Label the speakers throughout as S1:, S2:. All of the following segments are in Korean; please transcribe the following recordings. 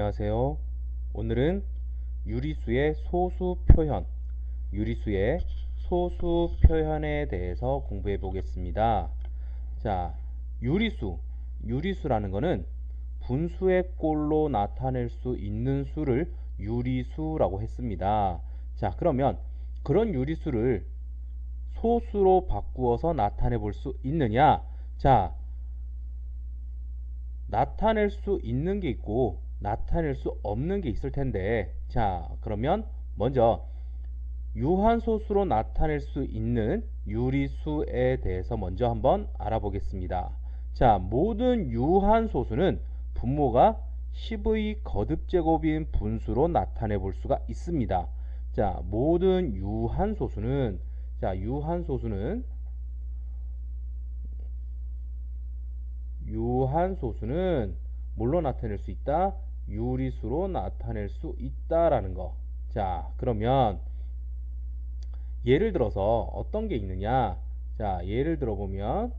S1: 안녕하세요. 오늘은 유리수의 소수 표현, 유리수의 소수 표현에 대해서 공부해 보겠습니다. 자, 유리수라는 거는 분수의 꼴로 나타낼 수 있는 수를 유리수라고 했습니다. 자, 그러면 그런 유리수를 소수로 바꾸어서 나타내 볼 수 있느냐? 자, 나타낼 수 있는 게 있고 나타낼 수 없는 게 있을 텐데, 자, 그러면 먼저 유한소수로 나타낼 수 있는 유리수에 대해서 먼저 한번 알아보겠습니다. 자, 모든 유한소수는 분모가 10의 거듭제곱인 분수로 나타내 볼 수가 있습니다. 자, 모든 유한소수는 유한소수는 뭘로 나타낼 수 있다? 유리수로 나타낼 수 있다라는 거. 자, 그러면 예를 들어서 어떤 게 있느냐? 자, 예를 들어 보면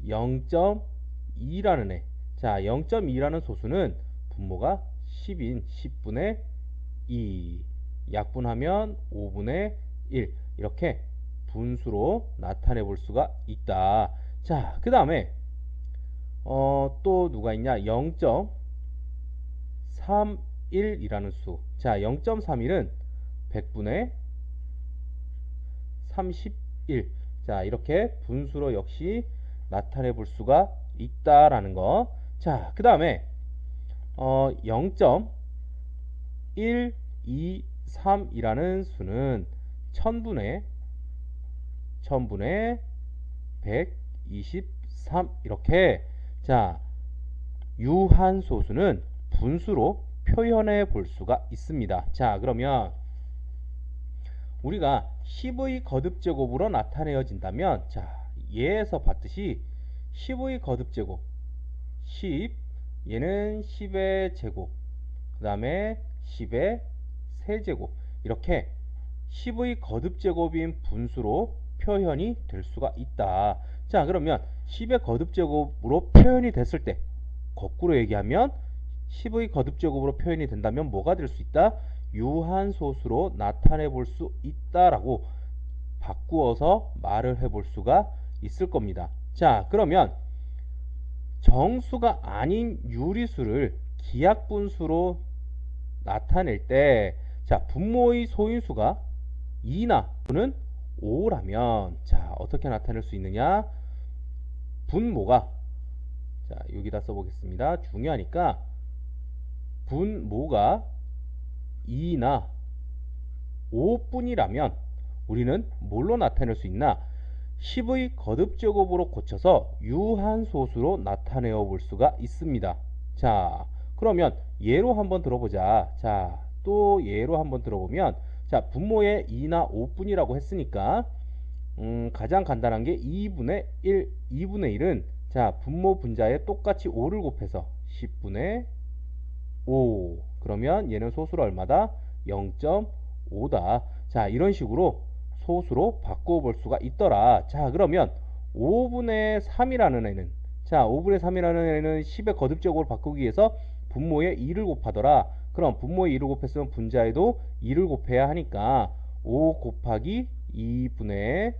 S1: 0.2라는 애. 자, 0.2라는 소수는 분모가 10인 10분의 2, 약분하면 5분의 1, 이렇게 분수로 나타내 볼 수가 있다. 자, 그 다음에 또 누가 있냐? 0.31이라는 수. 자, 0.31은 100분의 31. 자, 이렇게 분수로 역시 나타내 볼 수가 있다라는 거. 자, 그 다음에 0.123이라는 수는 1000분의 123, 이렇게. 자, 유한소수는 분수로 표현해 볼 수가 있습니다. 자, 그러면 우리가 10의 거듭제곱으로 나타내어진다면, 자, 예에서 봤듯이 10의 거듭제곱 10, 얘는 10의 제곱, 그 다음에 10의 세제곱, 이렇게 10의 거듭제곱인 분수로 표현이 될 수가 있다. 자, 그러면 10의 거듭제곱으로 표현이 됐을 때, 거꾸로 얘기하면 10의 거듭제곱으로 표현이 된다면 뭐가 될 수 있다? 유한소수로 나타내 볼 수 있다라고 바꾸어서 말을 해볼 수가 있을 겁니다. 자, 그러면 정수가 아닌 유리수를 기하분수로 나타낼 때, 자, 분모의 소인수가 2나 또는 5라면, 자, 어떻게 나타낼 수 있느냐? 분모가, 자, 여기다 써보겠습니다. 중요하니까 분모가 2나 5뿐이라면 우리는 뭘로 나타낼 수 있나? 10의 거듭제곱으로 고쳐서 유한소수로 나타내어 볼 수가 있습니다. 자, 그러면 예로 한번 들어보자. 자, 또 예로 한번 들어보면, 자, 분모에 2나 5뿐이라고 했으니까 가장 간단한 게 2분의 1. 2분의 1은, 자, 분모 분자에 똑같이 5를 곱해서 10분의 5. 그러면 얘는 소수로 얼마다? 0.5다. 자, 이런 식으로 소수로 바꾸어 볼 수가 있더라. 자, 그러면 5분의 3이라는 애는, 자, 5분의 3이라는 애는 10의 거듭제곱으로 바꾸기 위해서 분모에 2를 곱하더라. 그럼 분모에 2를 곱했으면 분자에도 2를 곱해야 하니까 5 곱하기 2분의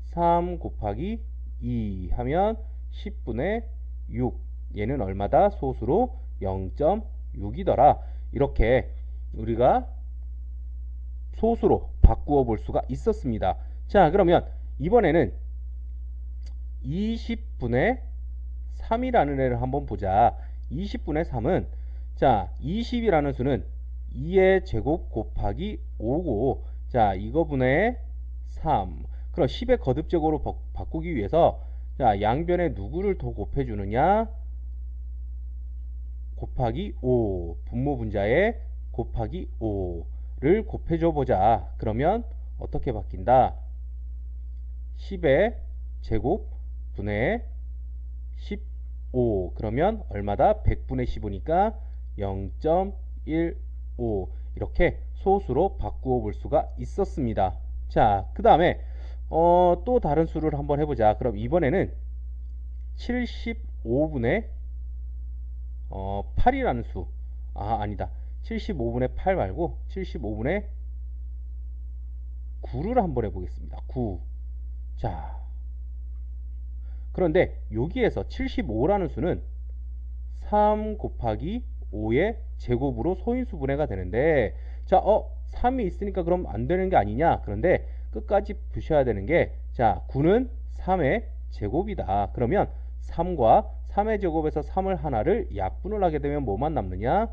S1: 3 곱하기 2 하면 10분의 6. 얘는 얼마다? 소수로 0.6이더라. 이렇게 우리가 소수로 바꾸어 볼 수가 있었습니다. 자, 그러면 이번에는 20분의 3이라는 애를 한번 보자. 20분의 3은, 자, 20이라는 수는 2의 제곱 곱하기 5고, 자, 이거 분의 3. 그럼 10의 거듭제곱으로 바꾸기 위해서, 자, 양변에 누구를 더 곱해주느냐? 곱하기 5. 분모 분자에 곱하기 5를 곱해줘 보자. 그러면 어떻게 바뀐다? 10의 제곱 분의 15. 그러면 얼마다? 100분의 15니까 0.15. 이렇게 소수로 바꾸어 볼 수가 있었습니다. 자, 그 다음에 또 다른 수를 한번 해보자. 그럼 이번에는 75분의 8이라는 수. 아니다. 75분의 8 말고 75분의 9를 한번 해보겠습니다. 9. 자, 그런데 여기에서 75라는 수는 3 곱하기 5의 제곱으로 소인수 분해가 되는데, 자, 3이 있으니까 그럼 안 되는 게 아니냐? 그런데 끝까지 보셔야 되는 게, 자, 9는 3의 제곱이다. 그러면 3과 3의 제곱에서 3을 하나를 약분을 하게 되면 뭐만 남느냐?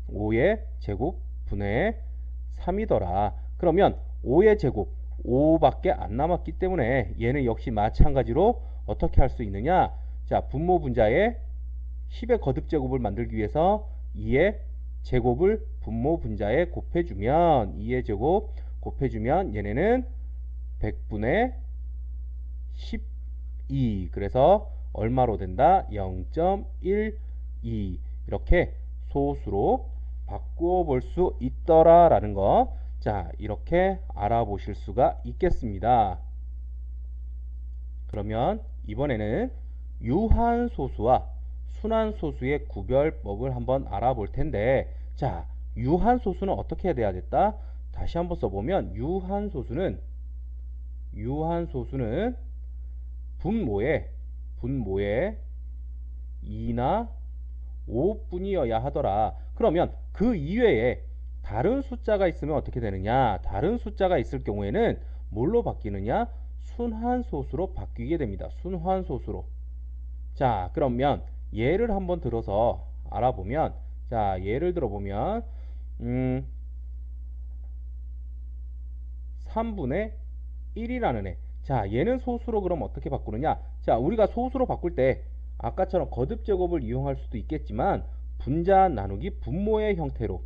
S1: 5의 제곱 분의 3이더라. 그러면 5의 제곱 5밖에 안 남았기 때문에 얘는 역시 마찬가지로 어떻게 할 수 있느냐? 자, 분모 분자의 10의 거듭 제곱을 만들기 위해서 2의 제곱을 분모 분자에 곱해주면 2의 제곱 곱해주면 얘네는 100분의 12. 그래서 얼마로 된다? 0.12. 이렇게 소수로 바꾸어 볼 수 있더라 라는 거. 자, 이렇게 알아보실 수가 있겠습니다. 그러면 이번에는 유한소수와 순환소수의 구별법을 한번 알아볼 텐데, 자, 유한소수는 어떻게 돼야겠다? 다시 한번 써보면 유한소수는 분모에 2나 5뿐이어야 하더라. 그러면 그 이외에 다른 숫자가 있으면 어떻게 되느냐? 다른 숫자가 있을 경우에는 뭘로 바뀌느냐? 순환소수로 바뀌게 됩니다. 순환소수로. 자, 그러면 예를 한번 들어서 알아보면, 자, 예를 들어보면 3분의 1이라는 애. 자, 얘는 소수로 그럼 어떻게 바꾸느냐? 자, 우리가 소수로 바꿀 때 아까처럼 거듭 제곱을 이용할 수도 있겠지만 분자 나누기 분모의 형태로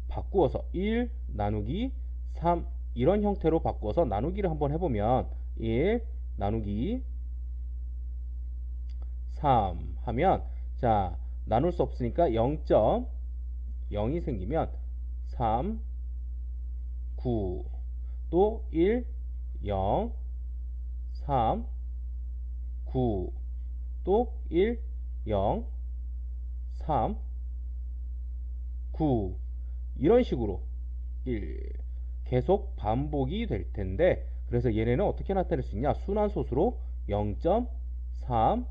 S1: 바꾸어서 1 나누기 3 이런 형태로 바꾸어서 나누기를 한번 해보면 1 나누기 3 하면, 자, 나눌 수 없으니까 0.0이 생기면 3 9 또 1 0 3 9 또 1 0 3 9 이런 식으로 계속 반복이 될 텐데, 그래서 얘네는 어떻게 나타낼 수 있냐? 순환소수로 0.3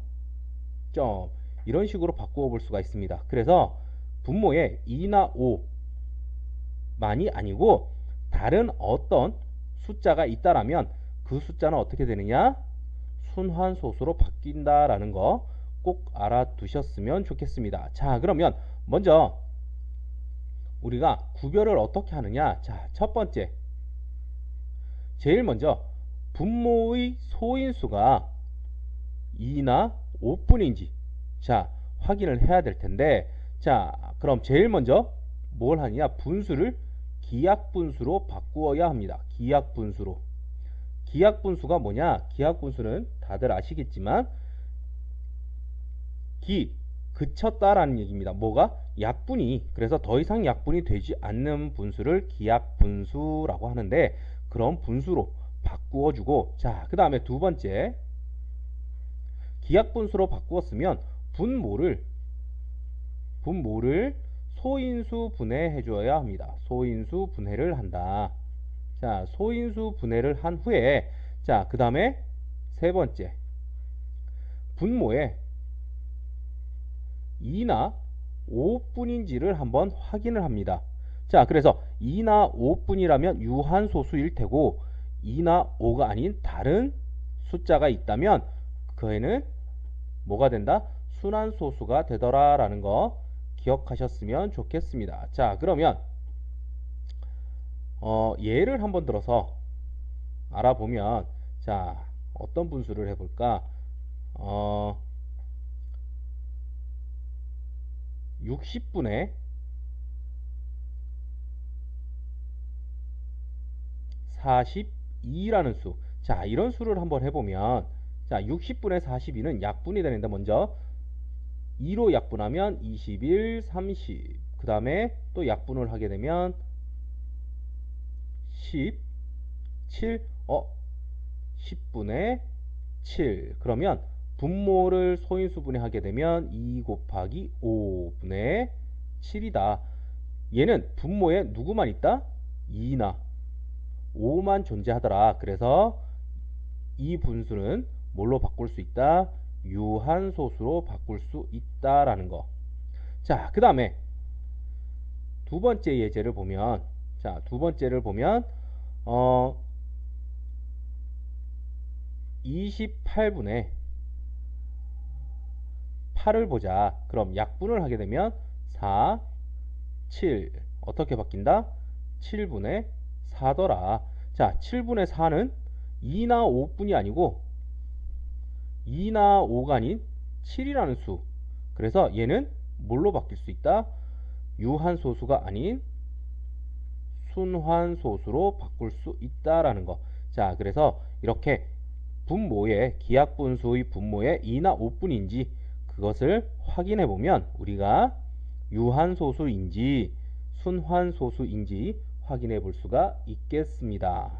S1: 이런 식으로 바꾸어 볼 수가 있습니다. 그래서 분모에 2나 5만이 아니고 다른 어떤 숫자가 있다라면 그 숫자는 어떻게 되느냐? 순환소수로 바뀐다라는 거 꼭 알아두셨으면 좋겠습니다. 자, 그러면 먼저 우리가 구별을 어떻게 하느냐? 자, 첫 번째, 제일 먼저 분모의 소인수가 2나 5뿐인지 자, 확인을 해야 될 텐데, 자, 그럼 제일 먼저 뭘 하느냐? 분수를 기약분수로 바꾸어야 합니다. 기약분수로. 기약분수가 뭐냐? 기약분수는 다들 아시겠지만 그쳤다라는 얘기입니다. 뭐가? 약분이, 그래서 더 이상 약분이 되지 않는 분수를 기약분수라고 하는데, 그런 분수로 바꾸어주고, 자, 그 다음에 두 번째, 기약분수로 바꾸었으면 분모를 소인수 분해해 줘야 합니다. 소인수 분해를 한다. 자, 소인수 분해를 한 후에, 자, 그 다음에 세 번째, 분모에 2나 5뿐인지를 한번 확인을 합니다. 자, 그래서 2나 5뿐이라면 유한소수일 테고 2나 5가 아닌 다른 숫자가 있다면 그 애는 뭐가 된다? 순환소수가 되더라 라는 거 기억하셨으면 좋겠습니다. 자, 그러면 예를 한번 들어서 알아보면, 자, 어떤 분수를 해볼까? 60분의 42라는 수. 자, 이런 수를 한번 해보면, 자, 60분의 42는 약분이 되는데, 먼저 2로 약분하면 21, 30. 그 다음에 또 약분을 하게 되면 10, 7, 10분의 7. 그러면 분모를 소인수분해 하게 되면 2 곱하기 5분의 7이다. 얘는 분모에 누구만 있다? 2나 5만 존재하더라. 그래서 이 분수는 뭘로 바꿀 수 있다? 유한소수로 바꿀 수 있다라는 거. 자, 그 다음에 두 번째 예제를 보면, 자, 두 번째를 보면 28분의 8을 보자. 그럼 약분을 하게 되면 4, 7 어떻게 바뀐다? 7분의 4더라. 자, 7분의 4는 2나 5분이 아니고 2나 5가 아닌 7이라는 수. 그래서 얘는 뭘로 바뀔 수 있다? 유한소수가 아닌 순환소수로 바꿀 수 있다라는 거. 자, 그래서 이렇게 분모의 기하분수의 분모에 2나 5분인지 그것을 확인해 보면 우리가 유한소수인지 순환소수인지 확인해 볼 수가 있겠습니다.